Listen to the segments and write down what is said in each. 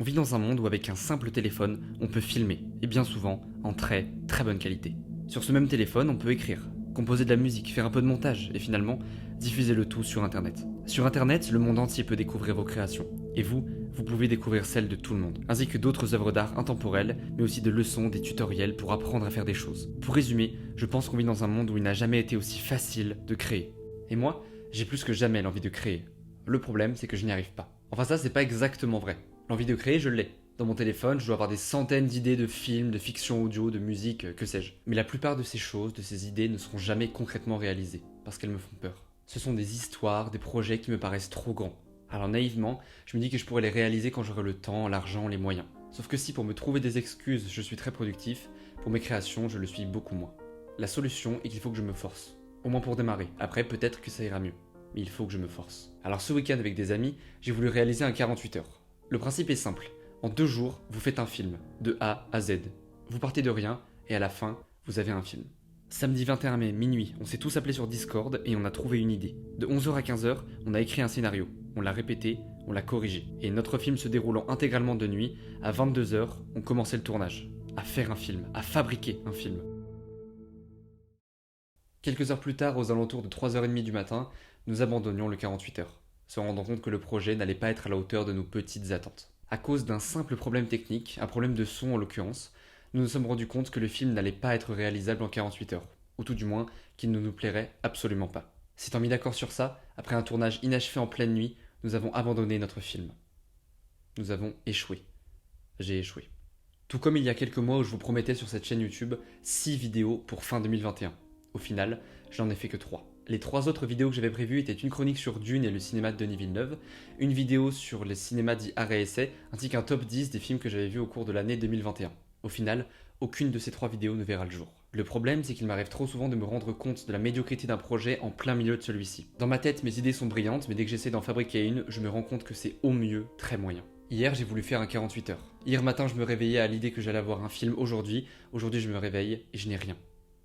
On vit dans un monde où avec un simple téléphone, on peut filmer, et bien souvent en très très bonne qualité. Sur ce même téléphone, on peut écrire, composer de la musique, faire un peu de montage, et finalement, diffuser le tout sur Internet. Sur Internet, le monde entier peut découvrir vos créations, et vous pouvez découvrir celles de tout le monde, ainsi que d'autres œuvres d'art intemporelles, mais aussi de leçons, des tutoriels pour apprendre à faire des choses. Pour résumer, je pense qu'on vit dans un monde où il n'a jamais été aussi facile de créer. Et moi, j'ai plus que jamais l'envie de créer. Le problème, c'est que je n'y arrive pas. Enfin ça, c'est pas exactement vrai. L'envie de créer, je l'ai. Dans mon téléphone, je dois avoir des centaines d'idées de films, de fiction audio, de musique, que sais-je. Mais la plupart de ces choses, de ces idées, ne seront jamais concrètement réalisées, parce qu'elles me font peur. Ce sont des histoires, des projets qui me paraissent trop grands. Alors naïvement, je me dis que je pourrais les réaliser quand j'aurai le temps, l'argent, les moyens. Sauf que si pour me trouver des excuses, je suis très productif, pour mes créations, je le suis beaucoup moins. La solution est qu'il faut que je me force. Au moins pour démarrer. Après, peut-être que ça ira mieux. Mais il faut que je me force. Alors ce week-end avec des amis, j'ai voulu réaliser un 48 heures. Le principe est simple. En 2 jours, vous faites un film, de A à Z. Vous partez de rien, et à la fin, vous avez un film. Samedi 21 mai, minuit, on s'est tous appelés sur Discord et on a trouvé une idée. De 11h à 15h, on a écrit un scénario. On l'a répété, on l'a corrigé. Et notre film se déroulant intégralement de nuit, à 22h, on commençait le tournage. À faire un film, à fabriquer un film. Quelques heures plus tard, aux alentours de 3h30 du matin, nous abandonnions le 48 heures, se rendant compte que le projet n'allait pas être à la hauteur de nos petites attentes. À cause d'un simple problème technique, un problème de son en l'occurrence, nous nous sommes rendus compte que le film n'allait pas être réalisable en 48 heures, ou tout du moins qu'il ne nous plairait absolument pas. S'étant mis d'accord sur ça, après un tournage inachevé en pleine nuit, nous avons abandonné notre film. Nous avons échoué. J'ai échoué. Tout comme il y a quelques mois où je vous promettais sur cette chaîne YouTube 6 vidéos pour fin 2021. Au final, je n'en ai fait que 3. Les 3 autres vidéos que j'avais prévues étaient une chronique sur Dune et le cinéma de Denis Villeneuve, une vidéo sur les cinémas dits art et essai, ainsi qu'un top 10 des films que j'avais vus au cours de l'année 2021. Au final, aucune de ces 3 vidéos ne verra le jour. Le problème, c'est qu'il m'arrive trop souvent de me rendre compte de la médiocrité d'un projet en plein milieu de celui-ci. Dans ma tête, mes idées sont brillantes, mais dès que j'essaie d'en fabriquer une, je me rends compte que c'est au mieux très moyen. Hier, j'ai voulu faire un 48 heures. Hier matin, je me réveillais à l'idée que j'allais avoir un film aujourd'hui. Aujourd'hui, je me réveille et je n'ai rien.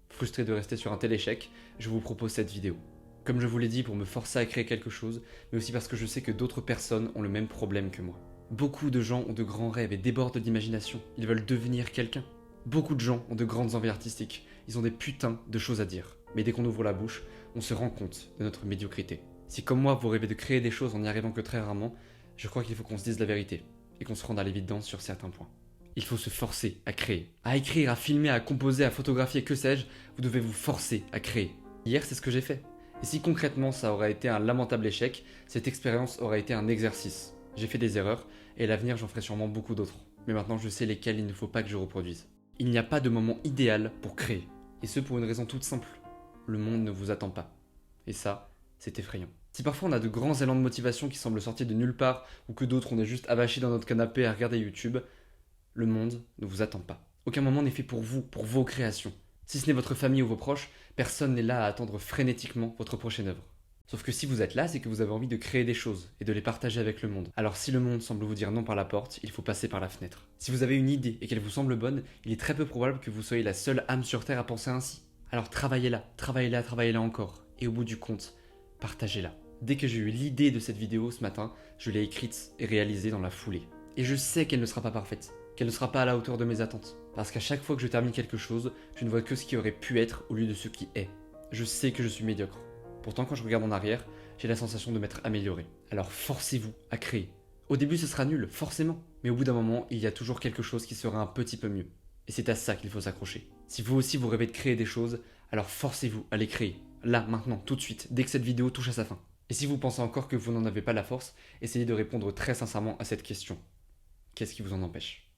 Frustré de rester sur un tel échec, je vous propose cette vidéo. Comme je vous l'ai dit, pour me forcer à créer quelque chose, mais aussi parce que je sais que d'autres personnes ont le même problème que moi. Beaucoup de gens ont de grands rêves et débordent d'imagination. Ils veulent devenir quelqu'un. Beaucoup de gens ont de grandes envies artistiques. Ils ont des putains de choses à dire. Mais dès qu'on ouvre la bouche, on se rend compte de notre médiocrité. Si comme moi, vous rêvez de créer des choses en n'y arrivant que très rarement, je crois qu'il faut qu'on se dise la vérité et qu'on se rende à l'évidence sur certains points. Il faut se forcer à créer. À écrire, à filmer, à composer, à photographier, que sais-je, vous devez vous forcer à créer. Hier, c'est ce que j'ai fait. Et si concrètement ça aurait été un lamentable échec, cette expérience aurait été un exercice. J'ai fait des erreurs, et à l'avenir j'en ferai sûrement beaucoup d'autres. Mais maintenant je sais lesquelles il ne faut pas que je reproduise. Il n'y a pas de moment idéal pour créer. Et ce pour une raison toute simple. Le monde ne vous attend pas. Et ça, c'est effrayant. Si parfois on a de grands élans de motivation qui semblent sortir de nulle part, ou que d'autres on est juste avachis dans notre canapé à regarder YouTube, le monde ne vous attend pas. Aucun moment n'est fait pour vous, pour vos créations. Si ce n'est votre famille ou vos proches, personne n'est là à attendre frénétiquement votre prochaine œuvre. Sauf que si vous êtes là, c'est que vous avez envie de créer des choses et de les partager avec le monde. Alors si le monde semble vous dire non par la porte, il faut passer par la fenêtre. Si vous avez une idée et qu'elle vous semble bonne, il est très peu probable que vous soyez la seule âme sur Terre à penser ainsi. Alors travaillez-la, travaillez-la, travaillez-la encore. Et au bout du compte, partagez-la. Dès que j'ai eu l'idée de cette vidéo ce matin, je l'ai écrite et réalisée dans la foulée. Et je sais qu'elle ne sera pas parfaite, qu'elle ne sera pas à la hauteur de mes attentes. Parce qu'à chaque fois que je termine quelque chose, je ne vois que ce qui aurait pu être au lieu de ce qui est. Je sais que je suis médiocre. Pourtant, quand je regarde en arrière, j'ai la sensation de m'être amélioré. Alors forcez-vous à créer. Au début, ce sera nul, forcément. Mais au bout d'un moment, il y a toujours quelque chose qui sera un petit peu mieux. Et c'est à ça qu'il faut s'accrocher. Si vous aussi vous rêvez de créer des choses, alors forcez-vous à les créer. Là, maintenant, tout de suite, dès que cette vidéo touche à sa fin. Et si vous pensez encore que vous n'en avez pas la force, essayez de répondre très sincèrement à cette question. Qu'est-ce qui vous en empêche ?